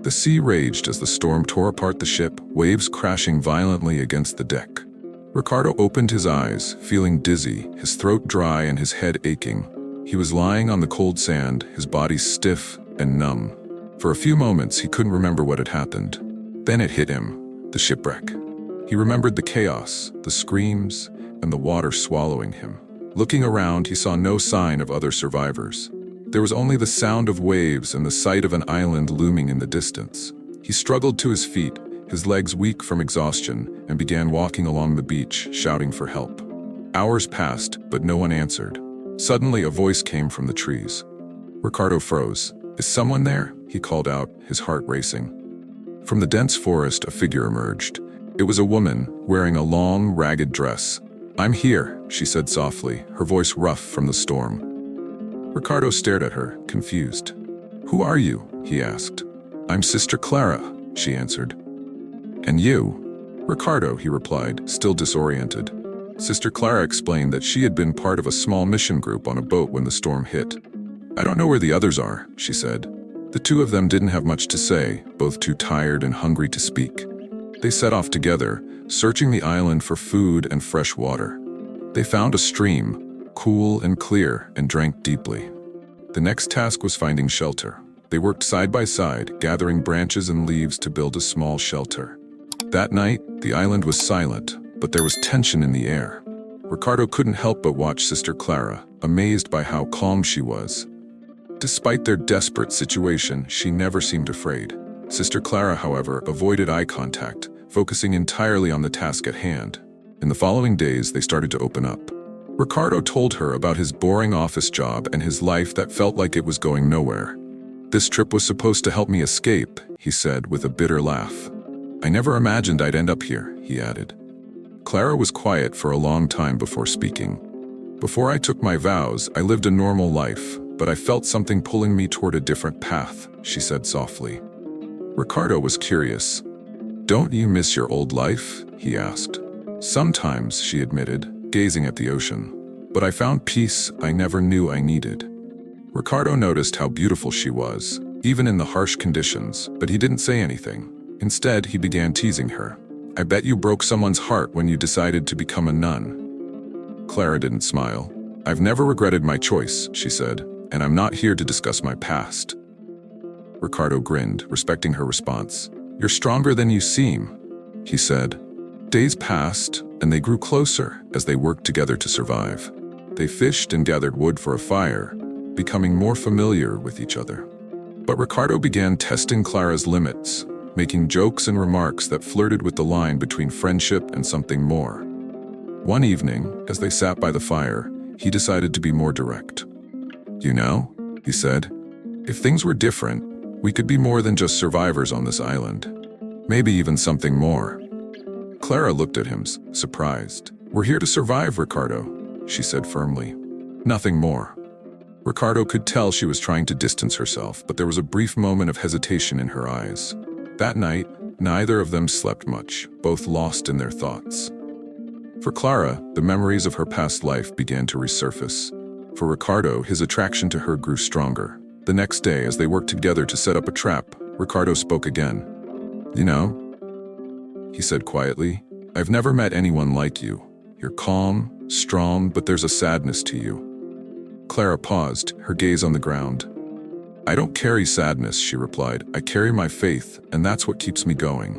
The sea raged as the storm tore apart the ship, waves crashing violently against the deck. Ricardo opened his eyes, feeling dizzy, his throat dry and his head aching. He was lying on the cold sand, his body stiff and numb. For a few moments, he couldn't remember what had happened. Then it hit him, the shipwreck. He remembered the chaos, the screams, and the water swallowing him. Looking around, he saw no sign of other survivors. There was only the sound of waves and the sight of an island looming in the distance. He struggled to his feet, his legs weak from exhaustion, and began walking along the beach, shouting for help. Hours passed, but no one answered. Suddenly, a voice came from the trees. Ricardo froze. "Is someone there?" he called out, his heart racing. From the dense forest, a figure emerged. It was a woman, wearing a long, ragged dress. "I'm here," she said softly, her voice rough from the storm. Ricardo stared at her, confused. "Who are you?" he asked. "I'm Sister Clara," she answered. "And you?" "Ricardo," he replied, still disoriented. Sister Clara explained that she had been part of a small mission group on a boat when the storm hit. "I don't know where the others are," she said. The two of them didn't have much to say, both too tired and hungry to speak. They set off together, searching the island for food and fresh water. They found a stream, cool and clear, and drank deeply. The next task was finding shelter. They worked side by side, gathering branches and leaves to build a small shelter. That night, the island was silent, but there was tension in the air. Ricardo couldn't help but watch Sister Clara, amazed by how calm she was. Despite their desperate situation, she never seemed afraid. Sister Clara, however, avoided eye contact, focusing entirely on the task at hand. In the following days, they started to open up. Ricardo told her about his boring office job and his life that felt like it was going nowhere. "This trip was supposed to help me escape," he said with a bitter laugh. "I never imagined I'd end up here," he added. Clara was quiet for a long time before speaking. "Before I took my vows, I lived a normal life, but I felt something pulling me toward a different path," she said softly. Ricardo was curious. "Don't you miss your old life?" he asked. "Sometimes," she admitted, gazing at the ocean. "But I found peace I never knew I needed." Ricardo noticed how beautiful she was, even in the harsh conditions, but he didn't say anything. Instead, he began teasing her. "I bet you broke someone's heart when you decided to become a nun." Clara didn't smile. "I've never regretted my choice," she said, "and I'm not here to discuss my past." Ricardo grinned, respecting her response. "You're stronger than you seem," he said. Days passed, and they grew closer as they worked together to survive. They fished and gathered wood for a fire, becoming more familiar with each other. But Ricardo began testing Clara's limits, making jokes and remarks that flirted with the line between friendship and something more. One evening, as they sat by the fire, he decided to be more direct. "You know," he said, "if things were different, we could be more than just survivors on this island. Maybe even something more." Clara looked at him, surprised. "We're here to survive, Ricardo," she said firmly. "Nothing more." Ricardo could tell she was trying to distance herself, but there was a brief moment of hesitation in her eyes. That night, neither of them slept much, both lost in their thoughts. For Clara, the memories of her past life began to resurface. For Ricardo, his attraction to her grew stronger. The next day, as they worked together to set up a trap, Ricardo spoke again. "You know," he said quietly, "I've never met anyone like you. You're calm, strong, but there's a sadness to you." Clara paused, her gaze on the ground. "I don't carry sadness," she replied. "I carry my faith, and that's what keeps me going."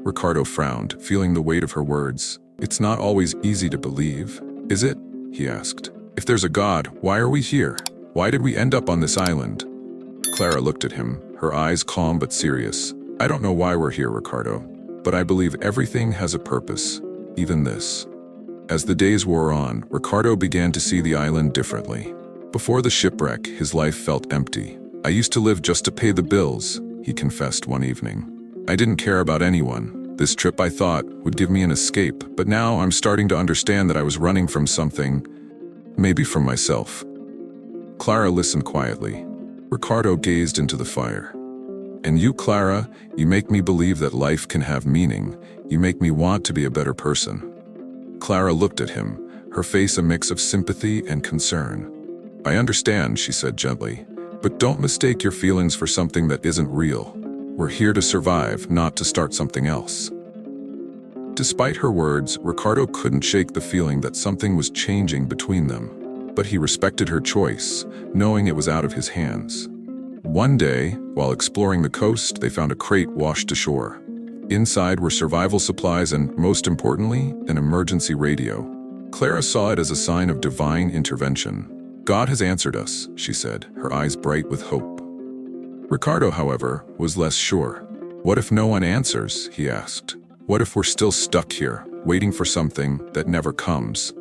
Ricardo frowned, feeling the weight of her words. "It's not always easy to believe, is it?" he asked. "If there's a God, why are we here? Why did we end up on this island?" Clara looked at him, her eyes calm but serious. "I don't know why we're here, Ricardo, but I believe everything has a purpose, even this." As the days wore on, Ricardo began to see the island differently. Before the shipwreck, his life felt empty. "I used to live just to pay the bills," he confessed one evening. "I didn't care about anyone. This trip, I thought, would give me an escape, but now I'm starting to understand that I was running from something, maybe from myself." Clara listened quietly. Ricardo gazed into the fire. "And you, Clara, you make me believe that life can have meaning. You make me want to be a better person." Clara looked at him, her face a mix of sympathy and concern. "I understand," she said gently, "but don't mistake your feelings for something that isn't real." We're here to survive, not to start something else. Despite her words, Ricardo couldn't shake the feeling that something was changing between them. But he respected her choice, knowing it was out of his hands. One day, while exploring the coast, they found a crate washed ashore. Inside were survival supplies and, most importantly, an emergency radio. Clara saw it as a sign of divine intervention. "God has answered us," she said, her eyes bright with hope. Ricardo, however, was less sure. "What if no one answers?" he asked. "What if we're still stuck here, waiting for something that never comes?"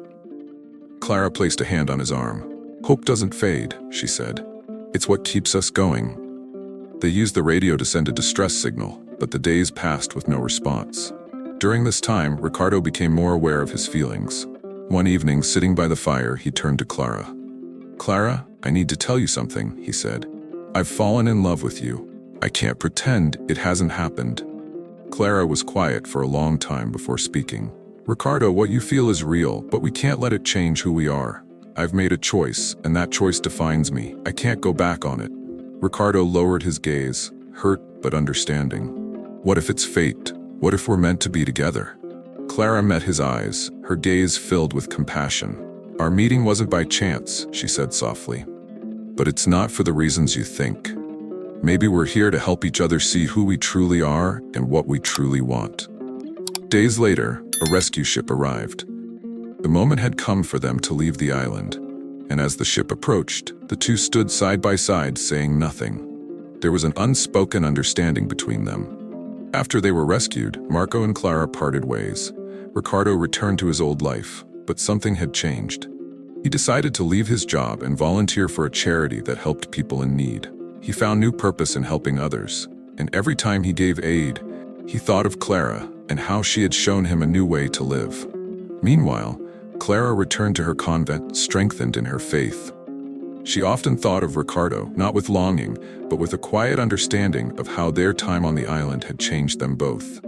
Clara placed a hand on his arm. "Hope doesn't fade," she said. "It's what keeps us going." They used the radio to send a distress signal, but the days passed with no response. During this time, Ricardo became more aware of his feelings. One evening, sitting by the fire, he turned to Clara. "Clara, I need to tell you something," he said. "I've fallen in love with you. I can't pretend it hasn't happened." Clara was quiet for a long time before speaking. "Ricardo, what you feel is real, but we can't let it change who we are. I've made a choice, and that choice defines me. I can't go back on it." Ricardo lowered his gaze, hurt but understanding. "What if it's fate? What if we're meant to be together?" Clara met his eyes, her gaze filled with compassion. "Our meeting wasn't by chance," she said softly. "But it's not for the reasons you think. Maybe we're here to help each other see who we truly are and what we truly want." Days later, a rescue ship arrived. The moment had come for them to leave the island, and as the ship approached, the two stood side by side, saying nothing. There was an unspoken understanding between them. After they were rescued, Marco and Clara parted ways. Ricardo returned to his old life, but something had changed. He decided to leave his job and volunteer for a charity that helped people in need. He found new purpose in helping others, and every time he gave aid, he thought of Clara and how she had shown him a new way to live. Meanwhile, Clara returned to her convent, strengthened in her faith. She often thought of Ricardo, not with longing, but with a quiet understanding of how their time on the island had changed them both.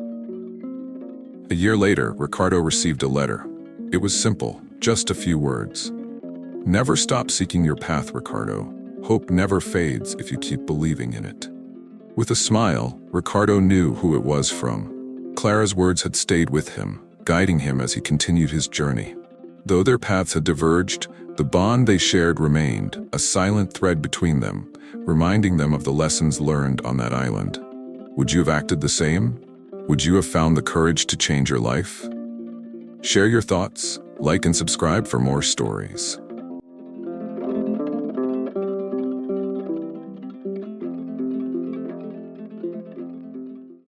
A year later, Ricardo received a letter. It was simple, just a few words. "Never stop seeking your path, Ricardo. Hope never fades if you keep believing in it." With a smile, Ricardo knew who it was from. Clara's words had stayed with him, guiding him as he continued his journey. Though their paths had diverged, the bond they shared remained, a silent thread between them, reminding them of the lessons learned on that island. Would you have acted the same? Would you have found the courage to change your life? Share your thoughts, like and subscribe for more stories.